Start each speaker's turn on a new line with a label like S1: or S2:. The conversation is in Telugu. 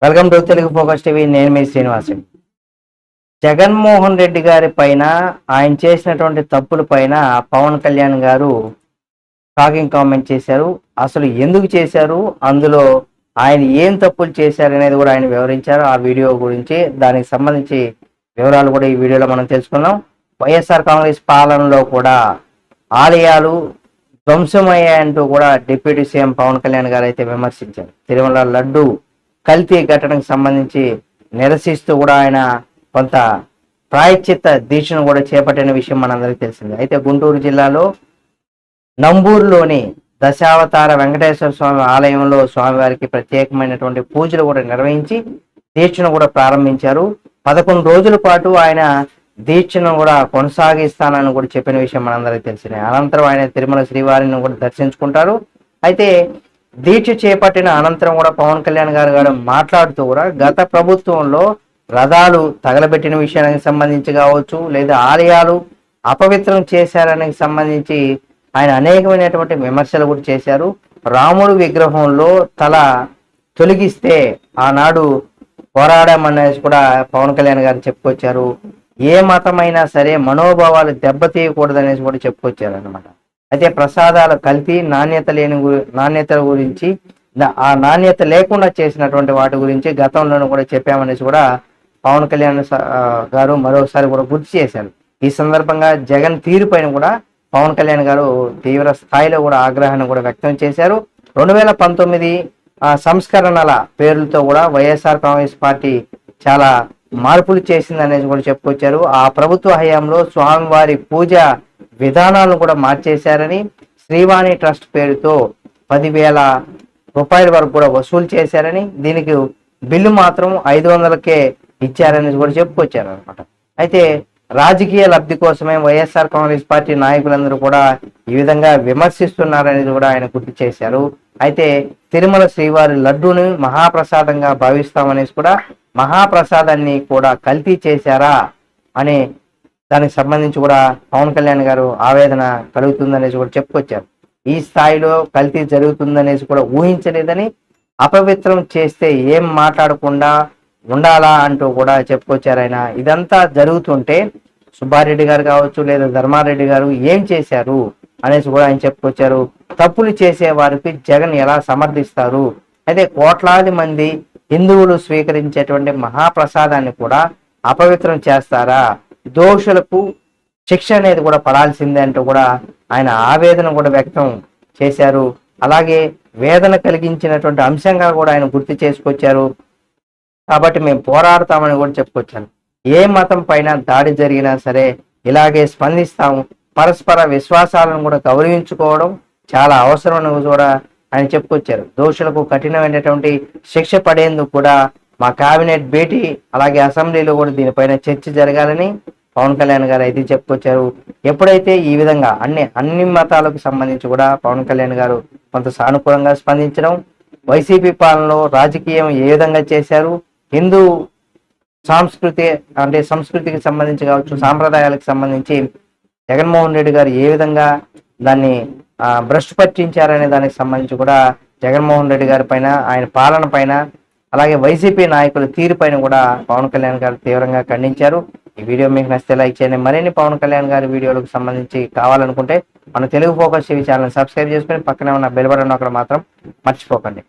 S1: Welcome to Telugu focus TV. నేను మీ శ్రీనివాసు. జగన్మోహన్ రెడ్డి గారి పైన ఆయన చేసినటువంటి తప్పుల పైన పవన్ కళ్యాణ్ గారు షాకింగ్ కామెంట్ చేశారు. అసలు ఎందుకు చేశారు, అందులో ఆయన ఏం తప్పులు చేశారు అనేది కూడా ఆయన వివరించారు. ఆ వీడియో గురించి దానికి సంబంధించి వివరాలు కూడా ఈ వీడియోలో మనం తెలుసుకుందాం. వైఎస్ఆర్ కాంగ్రెస్ పాలనలో కూడా ఆలయాలు ధ్వంసమయ్యాయంటూ కూడా డిప్యూటీ సీఎం పవన్ కళ్యాణ్ గారు అయితే విమర్శించారు. తిరుమల లడ్డు కల్తీ ఘటనకు సంబంధించి నిరసిస్తూ కూడా ఆయన కొంత ప్రాయశ్చిత్త దీక్షను కూడా చేపట్టిన విషయం మనందరికీ తెలిసింది. అయితే గుంటూరు జిల్లాలో నంబూరులోని దశావతార వెంకటేశ్వర స్వామి ఆలయంలో స్వామివారికి ప్రత్యేకమైనటువంటి పూజలు కూడా నిర్వహించి దీక్షను కూడా ప్రారంభించారు. 11 రోజుల పాటు ఆయన దీక్షను కూడా కొనసాగిస్తానని కూడా చెప్పిన విషయం మనందరికీ తెలిసిందే. అనంతరం ఆయన తిరుమల శ్రీవారిని కూడా దర్శించుకుంటారు. అయితే దీక్ష చేపట్టిన అనంతరం కూడా పవన్ కళ్యాణ్ గారు మాట్లాడుతూ కూడా గత ప్రభుత్వంలో రథాలు తగలబెట్టిన విషయానికి సంబంధించి కావచ్చు, లేదా ఆలయాలు అపవిత్రం చేశారనికి సంబంధించి ఆయన అనేకమైనటువంటి విమర్శలు కూడా చేశారు. రాముడు విగ్రహంలో తల తొలగిస్తే ఆనాడు పోరాడామనేసి కూడా పవన్ కళ్యాణ్ గారు చెప్పుకొచ్చారు. ఏ మతమైనా సరే మనోభావాలు దెబ్బతీయకూడదనేసి కూడా చెప్పుకొచ్చారు అనమాట. అయితే ప్రసాదాల కల్తీ, నాణ్యత గురించి, ఆ నాణ్యత లేకుండా చేసినటువంటి వాటి గురించి గతంలోనూ కూడా చెప్పామనేసి కూడా పవన్ కళ్యాణ్ గారు మరోసారి కూడా గుర్తు చేశారు. ఈ సందర్భంగా జగన్ తీరు పైన కూడా పవన్ కళ్యాణ్ గారు తీవ్ర స్థాయిలో కూడా ఆగ్రహాన్ని కూడా వ్యక్తం చేశారు. 2019 సంస్కరణల పేర్లతో కూడా వైఎస్ఆర్ కాంగ్రెస్ పార్టీ చాలా మార్పులు చేసింది అనేది కూడా చెప్పుకొచ్చారు. ఆ ప్రభుత్వ హయాంలో స్వామివారి పూజ విధానాలను కూడా మార్చేశారని, శ్రీవాణి ట్రస్ట్ పేరుతో 10,000 రూపాయల వరకు కూడా వసూలు చేశారని, దీనికి బిల్లు మాత్రం 500కే ఇచ్చారని కూడా చెప్పుకొచ్చారు అనమాట. అయితే రాజకీయ లబ్ధి కోసమే వైఎస్ఆర్ కాంగ్రెస్ పార్టీ నాయకులందరూ కూడా ఈ విధంగా విమర్శిస్తున్నారనేది కూడా ఆయన గుర్తు చేశారు. అయితే తిరుమల శ్రీవారి లడ్డూని మహాప్రసాదంగా భావిస్తామనేసి కూడా మహాప్రసాదాన్ని కూడా కల్తీ చేశారా అనే దానికి సంబంధించి కూడా పవన్ కళ్యాణ్ గారు ఆవేదన కలుగుతుందనేసి కూడా చెప్పుకొచ్చారు. ఈ స్థాయిలో కల్తీ జరుగుతుందనేసి కూడా ఊహించలేదని, అపవిత్రం చేస్తే ఏం మాట్లాడకుండా ఉండాలా అంటూ కూడా చెప్పుకొచ్చారు ఆయన. ఇదంతా జరుగుతుంటే సుబ్బారెడ్డి గారు కావచ్చు, లేదా ధర్మారెడ్డి గారు ఏం చేశారు అనేసి కూడా ఆయన చెప్పుకొచ్చారు. తప్పులు చేసే వారికి జగన్ ఎలా సమర్థిస్తారు? అయితే కోట్లాది మంది హిందువులు స్వీకరించేటువంటి మహాప్రసాదాన్ని కూడా అపవిత్రం చేస్తారా? దోషులకు శిక్ష అనేది కూడా పడాల్సిందే అంటూ కూడా ఆయన ఆవేదన కూడా వ్యక్తం చేశారు. అలాగే వేదన కలిగించినటువంటి అంశంగా కూడా ఆయన గుర్తు చేసుకొచ్చారు. కాబట్టి మేము పోరాడతామని కూడా చెప్పుకొచ్చాను. ఏ మతం పైన దాడి జరిగినా సరే ఇలాగే స్పందిస్తాము. పరస్పర విశ్వాసాలను కూడా గౌరవించుకోవడం చాలా అవసరం అని కూడా ఆయన చెప్పుకొచ్చారు. దోషులకు కఠినమైనటువంటి శిక్ష పడేందుకు కూడా మా కేబినెట్ భేటీ, అలాగే అసెంబ్లీలో కూడా దీనిపైన చర్చ జరగాలని పవన్ కళ్యాణ్ గారు అయితే చెప్పుకొచ్చారు. ఎప్పుడైతే ఈ విధంగా అన్ని మతాలకు సంబంధించి కూడా పవన్ కళ్యాణ్ గారు కొంత సానుకూలంగా స్పందించడం, వైసీపీ పాలనలో రాజకీయం ఏ విధంగా చేశారు, హిందూ సంస్కృతికి సంబంధించి కావచ్చు, సాంప్రదాయాలకు సంబంధించి జగన్మోహన్ రెడ్డి గారు ఏ విధంగా దాన్ని భ్రష్టు పట్టించారనే దానికి సంబంధించి కూడా జగన్మోహన్ రెడ్డి గారి పైన, ఆయన పాలన పైన, అలాగే వైసీపీ నాయకుల తీరు పైన కూడా పవన్ కళ్యాణ్ గారు తీవ్రంగా ఖండించారు. ఈ వీడియో మీకు నచ్చితే లైక్ చేయండి. మరిన్ని పవన్ కళ్యాణ్ గారి వీడియోలకు సంబంధించి కావాలనుకుంటే మన Telugu focus TV channel subscribe చేసుకుని పక్కనే ఉన్న బెల్ బటన్ అక్కడ మాత్రం మర్చిపోకండి.